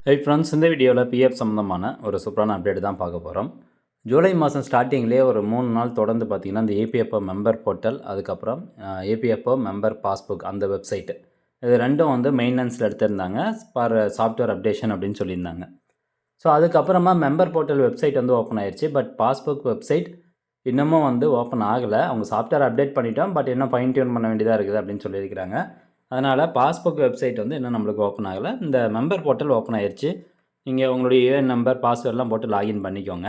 Right friends, இந்த வீடியோவில் PF சம்மந்தமான ஒரு சூப்பரான அப்டேட் தான் பார்க்க போகிறோம். ஜூலை மாதம் ஸ்டார்டிங்லேயே ஒரு 3 நாள் தொடர்ந்து பார்த்திங்கன்னா, இந்த ஏபிஎஃப்ஓ மெம்பர் போர்ட்டல், அதுக்கப்புறம் ஏபிஎஃப்ஓ மெம்பர் பாஸ்புக் அந்த வெப்சைட்டு, இது ரெண்டும் வந்து மெயின்டெனன்ஸில் எடுத்திருந்தாங்க ஃபார் சாஃப்ட்வேர் அப்டேஷன் அப்படின்னு சொல்லியிருந்தாங்க. ஸோ அதுக்கப்புறமா மெம்பர் போர்ட்டல் வெப்சைட் வந்து ஓப்பன் ஆயிடுச்சு. பட் பாஸ்புக் வெப்சைட் இன்னமும் வந்து ஓப்பன் ஆகலை. அவங்க சாஃப்ட்வேர் அப்டேட் பண்ணிட்டோம், பட் இன்னும் ஃபைன் டியூன் பண்ண வேண்டியதாக இருக்குது அப்படின்னு சொல்லியிருக்கிறாங்க. அதனால் பாஸ்புக் வெப்சைட் வந்து இன்னும் நம்மளுக்கு ஓப்பன் ஆகலை. இந்த மெம்பர் போர்ட்டல் ஓப்பன் ஆயிடுச்சு. நீங்கள் உங்களுடைய யூஏஎன் நம்பர், பாஸ்வேர்ட்லாம் போட்டு லாகின் பண்ணிக்கோங்க.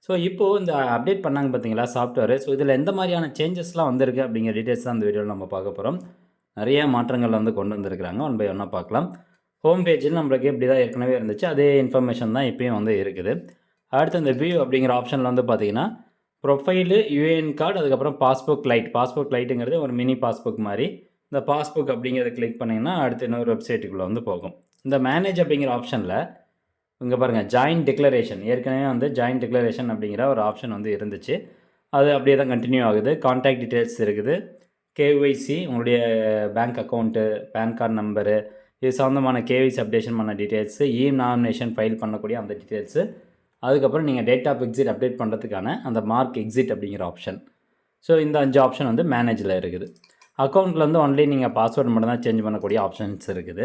ஸோ இப்போது இந்த அப்டேட் பண்ணாங்க பார்த்தீங்களா சாஃப்ட்வேர். ஸோ இதில் எந்த மாதிரியான சேஞ்சஸ்லாம் வந்திருக்கு அப்படிங்கிற டீட்டெயில்ஸ் தான் இந்த வீடியோவில் நம்ம பார்க்க போகிறோம். நிறைய மாற்றங்கள் வந்து கொண்டு வந்திருக்கிறாங்க. ஒன் பை ஒன்னாக பார்க்கலாம். ஹோம் பேஜில் நம்மளுக்கு இப்படி தான் ஏற்கனவே இருந்துச்சு, அதே இன்ஃபர்மேஷன் தான் இப்போயும் வந்து இருக்குது. அடுத்து இந்த வியூ அப்படிங்கிற ஆப்ஷனில் வந்து பார்த்தீங்கன்னா, ப்ரொஃபைலு, யூஏஎன் கார்டு, அதுக்கப்புறம் பாஸ்புக் லைட். பாஸ்புக் லைட்டுங்கிறது ஒரு மினி பாஸ்புக் மாதிரி. இந்த பாஸ்புக் அப்படிங்கிறத கிளிக் பண்ணிங்கன்னா அடுத்து இன்னொரு வெப்சைட்டுக்குள்ளே வந்து போகும். இந்த மேனேஜ் அப்படிங்கிற ஆப்ஷனில் இங்கே பாருங்கள், ஜாயின் டிக்ளரேஷன். ஏற்கனவே வந்து ஜாயின் டிக்ளரேஷன் அப்படிங்கிற ஒரு ஆப்ஷன் வந்து இருந்துச்சு. அது அப்படியே தான் கண்டினியூ ஆகுது. கான்டாக்ட் டீட்டெயில்ஸ் இருக்குது. கேஒய்சி, உங்களுடைய bank account, PAN card number, இது சம்மந்தமான கேஒய்சி அப்டேஷன் பண்ண டீட்டெயில்ஸு, நாமினேஷன் ஃபைல் பண்ணக்கூடிய அந்த டீட்டெயில்ஸு, அதுக்கப்புறம் நீங்கள் டேட் ஆஃப் எக்ஸிட் அப்டேட் பண்ணுறதுக்கான அந்த மார்க் எக்ஸிட் அப்படிங்கிற ஆப்ஷன். ஸோ இந்த 5 ஆப்ஷன் வந்து மேனேஜில் இருக்குது. அக்கௌண்ட்டில் வந்து ஒன்லி நீங்கள் பாஸ்வேர்டு மட்டும் தான் சேஞ்ச் பண்ணக்கூடிய ஆப்ஷன்ஸ் இருக்குது.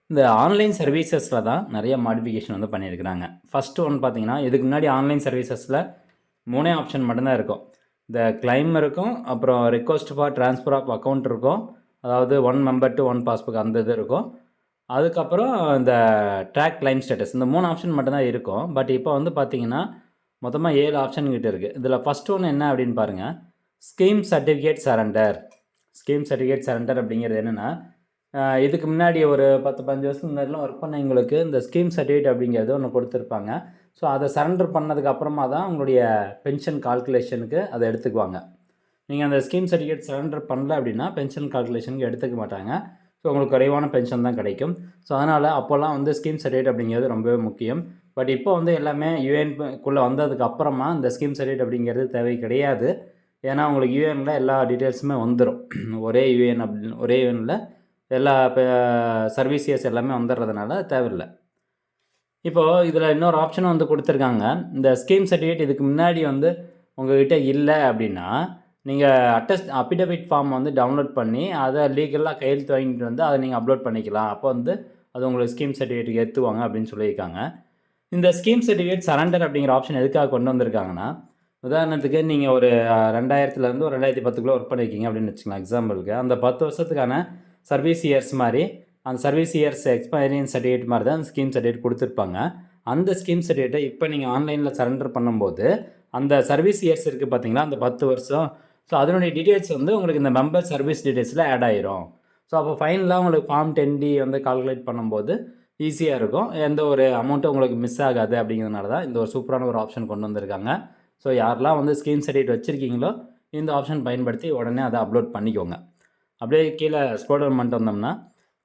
இந்த ஆன்லைன் சர்வீசஸில் தான் நிறைய மாடிஃபிகேஷன் வந்து பண்ணியிருக்கிறாங்க. ஃபஸ்ட்டு ஒன்று பார்த்தீங்கன்னா, இதுக்கு முன்னாடி ஆன்லைன் சர்வீசஸில் 3 ஆப்ஷன் மட்டும்தான் இருக்கும். இந்த கிளைம் இருக்கும், அப்புறம் request for transfer of account இருக்கும், அதாவது 1 மெம்பர் டு 1 பாஸ்புக் அந்த இது இருக்கும். அதுக்கப்புறம் இந்த ட்ராக் கிளைம் ஸ்டேட்டஸ், இந்த 3 ஆப்ஷன் மட்டும்தான் இருக்கும். பட் இப்போ வந்து பார்த்தீங்கன்னா மொத்தமாக 7 ஆப்ஷன் கிட்ட இருக்குது. இதில் ஃபஸ்ட் ஒன்று என்ன அப்படின்னு பாருங்கள், scheme certificate surrender. Scheme certificate surrender அப்படிங்கிறது என்னென்னா, இதுக்கு முன்னாடி ஒரு 10-15 வருஷத்துக்கு முன்னாடிலாம் ஒர்க் பண்ணவங்களுக்கு இந்த ஸ்கீம் சர்டிஃபிகேட் அப்படிங்கிறது ஒன்று கொடுத்துருப்பாங்க. ஸோ அதை சரண்டர் பண்ணதுக்கு அப்புறமா தான் உங்களுடைய பென்ஷன் கால்குலேஷனுக்கு அதை எடுத்துக்குவாங்க. நீங்கள் அந்த ஸ்கீம் சர்டிஃபிகேட் சரண்டர் பண்ணல அப்படின்னா பென்ஷன் கால்குலேஷனுக்கு எடுத்துக்க மாட்டாங்க. ஸோ உங்களுக்கு குறைவான பென்ஷன் தான் கிடைக்கும். ஸோ அதனால் அப்போல்லாம் வந்து ஸ்கீம் சர்டிஃபிகேட் அப்படிங்கிறது ரொம்பவே முக்கியம். பட் இப்போ வந்து எல்லாமே யூஏஎன்குள்ளே வந்ததுக்கு அப்புறமா இந்த ஸ்கீம் சர்டிஃபிகேட் அப்படிங்கிறது தேவை கிடையாது. ஏன்னா உங்களுக்கு யூஏஎனில் எல்லா டீட்டெயில்ஸுமே வந்துடும். ஒரே யூஏஎனில் எல்லா சர்வீஸ் இயர்ஸ் எல்லாமே வந்துடுறதுனால தேவையில்லை. இப்போது இதில் இன்னொரு ஆப்ஷனும் வந்து கொடுத்துருக்காங்க. இந்த ஸ்கீம் சர்டிஃபிகேட் இதுக்கு முன்னாடி வந்து உங்கள்கிட்ட இல்லை அப்படின்னா, நீங்கள் அஃபிடவிட் ஃபார்ம் வந்து டவுன்லோட் பண்ணி அதை லீகலாக கையெழுத்து வாங்கிட்டு வந்து அதை நீங்கள் அப்லோட் பண்ணிக்கலாம். அப்போ வந்து அது உங்களுக்கு ஸ்கீம் சர்டிஃபிகேட் ஏற்றுவாங்க அப்படின்னு சொல்லியிருக்காங்க. இந்த ஸ்கீம் சர்டிஃபிகேட் சரண்டர் அப்படிங்கிற ஆப்ஷன் எதுக்காக கொண்டு வந்திருக்காங்கன்னா, உதாரணத்துக்கு நீங்கள் ஒரு 2000 ஒரு 2010 ஒர்க் பண்ணியிருக்கீங்க அப்படின்னு வச்சுக்கலாம் எக்ஸாம்பிளுக்கு. அந்த 10 வருஷத்துக்கான சர்வீஸ் இயர்ஸ் மாதிரி, அந்த சர்வீஸ் இயர்ஸ் எக்ஸ்பைரியன்ஸ் சர்டிஃபிகேட் மாதிரி தான் ஸ்கீம் சர்டிஃபிகேட் கொடுத்துருப்பாங்க. அந்த ஸ்கீம் சர்டிஃபிகேட்டை இப்போ நீங்கள் ஆன்லைனில் சரண்டர் பண்ணும்போது அந்த சர்வீஸ் இயர்ஸ் இருக்குது பார்த்தீங்களா, அந்த 10 வருஷம். ஸோ அதனுடைய டீட்டெயில்ஸ் வந்து உங்களுக்கு இந்த மெம்பர் சர்வீஸ் டீட்டெயில்ஸில் ஆட் ஆயிரும். ஸோ அப்போ ஃபைனலாக உங்களுக்கு ஃபார்ம் 10D வந்து கால்குலேட் பண்ணும்போது ஈஸியாக இருக்கும். எந்த ஒரு அமௌண்ட்டும் உங்களுக்கு மிஸ் ஆகாது. அப்படிங்கிறதுனால தான் இந்த ஒரு சூப்பரான ஒரு ஆப்ஷன் கொண்டு வந்திருக்காங்க. ஸோ யாரெல்லாம் வந்து ஸ்கீம் சர்டிஃபிகேட் வச்சுருக்கீங்களோ இந்த ஆப்ஷன் பயன்படுத்தி உடனே அதை அப்லோட் பண்ணிக்கோங்க. அப்படியே கீழே ஸ்க்ரோல் டவுன் பண்ணிட்டு வந்தோம்னா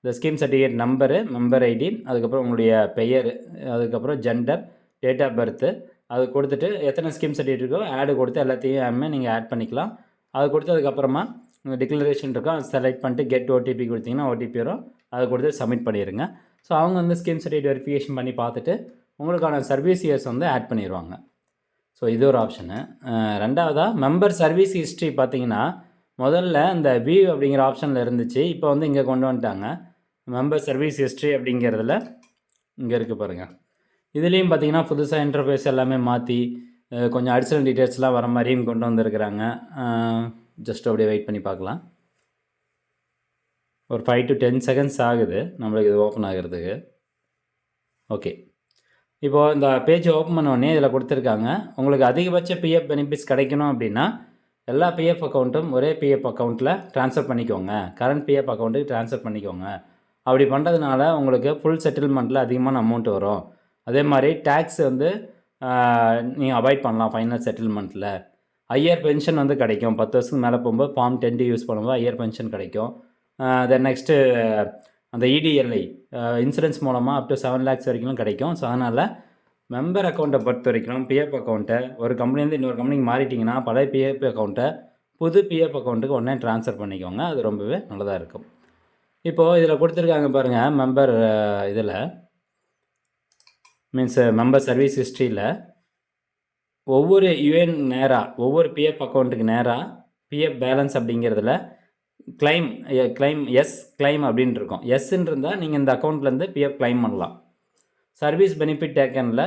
இந்த scheme certificate number, member ID, அதுக்கப்புறம் உங்களுடைய பெயர், அதுக்கப்புறம் ஜெண்டர், டேட் ஆஃப் பர்த்து, அது கொடுத்துட்டு எத்தனை ஸ்கீம் சர்டிஃபிகேட் இருக்கோ ஆடு கொடுத்து எல்லாத்தையும் நீங்கள் ஆட் பண்ணிக்கலாம். அது கொடுத்து அதுக்கப்புறமா டிக்ளரேஷன் இருக்கும், அதை செலக்ட் பண்ணிட்டு கெட் ஓடிபி கொடுத்தீங்கன்னா ஓடிபி வரும், அதை கொடுத்து சப்மிட் பண்ணிடுங்க. ஸோ அவங்க வந்து ஸ்கீம் சர்டிஃபிகேட் வெரிஃபிகேஷன் பண்ணி பார்த்துட்டு உங்களுக்கான சர்வீஸ் இயர்ஸ் வந்து ஆட் பண்ணிடுவாங்க. ஸோ இது ஒரு ஆப்ஷனு. ரெண்டாவதாக மெம்பர் சர்வீஸ் ஹிஸ்ட்ரி பார்த்தீங்கன்னா, முதல்ல இந்த வியூ அப்படிங்கிற ஆப்ஷனில் இருந்துச்சு. இப்போ வந்து இங்கே கொண்டு வந்துட்டாங்க. மெம்பர் சர்வீஸ் ஹிஸ்ட்ரி அப்படிங்கிறதுல இங்கே இருக்குது பாருங்கள். இதுலேயும் பார்த்தீங்கன்னா புதுசாக இன்டர்ஃபேஸ் எல்லாமே மாற்றி கொஞ்சம் அடிஷ்னல் டீட்டெயில்ஸ்லாம் வர மாதிரியும் கொண்டு வந்திருக்கிறாங்க. ஜஸ்ட் அப்படியே வெயிட் பண்ணி பார்க்கலாம். ஒரு 5 to 10 செகண்ட்ஸ் ஆகுது நம்மளுக்கு இது ஓப்பன் ஆகிறதுக்கு. ஓகே, இப்போது இந்த பேஜ் ஓப்பன் பண்ணோடனே இதில் கொடுத்துருக்காங்க, உங்களுக்கு அதிகபட்ச பிஎஃப் பெனிஃபிட்ஸ் கிடைக்கணும் அப்படின்னா எல்லா பிஎஃப் அக்கௌண்ட்டும் ஒரே பிஎஃப் அக்கௌண்ட்டில் ட்ரான்ஸ்ஃபர் பண்ணிக்கோங்க. கரண்ட் பிஎஃப் அக்கௌண்ட்டுக்கு ட்ரான்ஸ்ஃபர் பண்ணிக்கோங்க. அப்படி பண்ணுறதுனால உங்களுக்கு ஃபுல் செட்டில்மெண்ட்டில் அதிகமான அமௌண்ட் வரும். அதே மாதிரி டேக்ஸ் வந்து நீங்கள் அவாய்ட் பண்ணலாம் ஃபைனல் செட்டில்மெண்ட்டில். ஐயர் பென்ஷன் வந்து கிடைக்கும். 10 வருஷத்துக்கு மேலே போகும்போது ஃபார்ம் 10D யூஸ் பண்ணும்போது ஐயர் பென்ஷன் கிடைக்கும். தென் நெக்ஸ்ட்டு அந்த இடிஎல்ஐ இன்சூரன்ஸ் மூலமாக அப் டு 7 lakhs வரைக்கும் கிடைக்கும். ஸோ அதனால் மெம்பர் அக்கௌண்ட்டை பொறுத்த வரைக்கும் பிஎஃப் அக்கௌண்ட்டை ஒரு கம்பெனிலேருந்து இன்னொரு கம்பெனிக்கு மாறிட்டிங்கன்னா பழைய பிஎஃப் அக்கௌண்ட்டை புது பிஎஃப் அக்கௌண்ட்டுக்கு உடனே ட்ரான்ஸ்ஃபர் பண்ணிக்கோங்க. அது ரொம்பவே நல்லதாக இருக்கும். இப்போது இதில் கொடுத்துருக்காங்க பாருங்கள், மெம்பர் இதில் மீன்ஸ் மெம்பர் சர்வீஸ் ஹிஸ்ட்ரியில் ஒவ்வொரு யுஎன் நேராக ஒவ்வொரு பிஎஃப் அக்கௌண்ட்டுக்கு நேராக பிஎஃப் பேலன்ஸ் அப்படிங்கிறதுல கிளைம் கிளைம் அப்படின்னு இருக்கும். எஸ்ன்னு இருந்தால் நீங்கள் இந்த அக்கௌண்ட்லேருந்து பிஎஃப் கிளைம் பண்ணலாம். சர்வீஸ் பெனிஃபிட் டேக்கனில்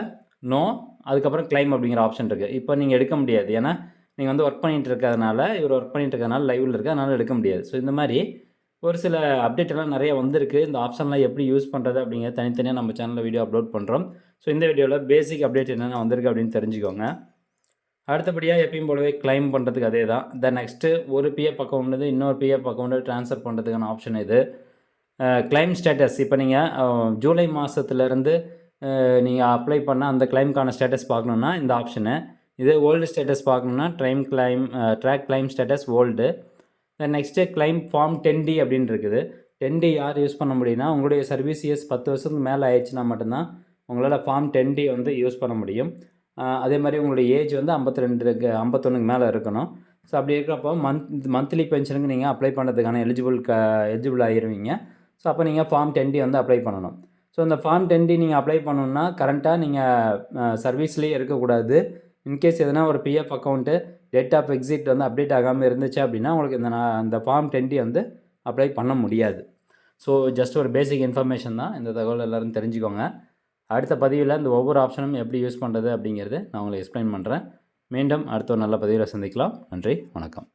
நோ, அதுக்கப்புறம் கிளைம் அப்படிங்கிற ஆப்ஷன் இருக்குது. இப்போ நீங்கள் எடுக்க முடியாது, ஏன்னா நீங்கள் வந்து ஒர்க் பண்ணிகிட்டு இருக்கிறதுனால, இவர் ஒர்க் பண்ணிகிட்டு இருக்கிறதுனால லைவில் இருக்குது, அதனால் எடுக்க முடியாது. ஸோ இந்த மாதிரி ஒரு சில அப்டேட்டெல்லாம் நிறைய வந்திருக்கு. இந்த ஆப்ஷன்லாம் எப்படி யூஸ் பண்ணுறது அப்படிங்கிறது தனித்தனியாக நம்ம சேனலில் வீடியோ அப்லோட் பண்ணுறோம். ஸோ இந்த வீடியோவில் பேசிக் அப்டேட் என்னென்ன வந்திருக்கு அப்படின்னு தெரிஞ்சுக்கோங்க. அடுத்தபடியாக எப்பயும் போலவே கிளைம் பண்ணுறதுக்கு அதே தான். நெக்ஸ்ட்டு ஒரு பிஎஃப் அக்கௌண்ட்லேருந்து இன்னொரு பிஎஃப் அக்கௌண்ட்டு ட்ரான்ஸ்ஃபர் பண்ணுறதுக்கான ஆப்ஷன் இது. கிளைம் ஸ்டேட்டஸ் இப்போ நீங்கள் ஜூலை மாதத்துலேருந்து நீங்கள் அப்ளை பண்ண அந்த கிளைம்க்கான ஸ்டேட்டஸ் பார்க்கணுன்னா இந்த ஆப்ஷனு. இதே ஓல்டு ஸ்டேட்டஸ் பார்க்கணுன்னா track claim status old. Next claim form 10D அப்படின்னு இருக்குது. 10D யார் யூஸ் பண்ண முடியும்னா, உங்களுடைய சர்வீஸ் இயர்ஸ் 10 வருஷத்துக்கு மேலே ஆயிடுச்சுன்னா மட்டும்தான் உங்களால் ஃபார்ம் 10D வந்து யூஸ் பண்ண முடியும். அதே மாதிரி உங்களுடைய ஏஜ் வந்து 51க்கு மேலே இருக்கணும். ஸோ அப்படி இருக்கிறப்போ மந்த்லி பென்ஷனுக்கு நீங்கள் அப்ளை பண்ணுறதுக்கான எலிஜிபிள் ஆகிருவீங்க. ஸோ அப்போ நீங்கள் ஃபார்ம் 10D வந்து அப்ளை பண்ணணும். ஸோ இந்த ஃபார்ம் 10D நீங்கள் அப்ளை பண்ணணுன்னா கரண்ட்டாக நீங்கள் சர்வீஸ்லேயே இருக்கக்கூடாது. இன்கேஸ் எதனா ஒரு PF account date of exit வந்து அப்டேட் ஆகாமல் இருந்துச்சு அப்படின்னா உங்களுக்கு இந்த ஃபார்ம் 10D வந்து அப்ளை பண்ண முடியாது. ஸோ ஜஸ்ட் ஒரு பேசிக் இன்ஃபர்மேஷன் தான். இந்த தகவல் எல்லோரும் தெரிஞ்சுக்கோங்க. அடுத்த பதிவில் இந்த ஒவ்வொரு ஆப்ஷனும் எப்படி யூஸ் பண்ணுறது அப்படிங்கிறது நான் உங்களுக்கு எக்ஸ்பிளைன் பண்ணுறேன். மீண்டும் அடுத்த ஒரு நல்ல பதிவில் சந்திக்கலாம். நன்றி, வணக்கம்.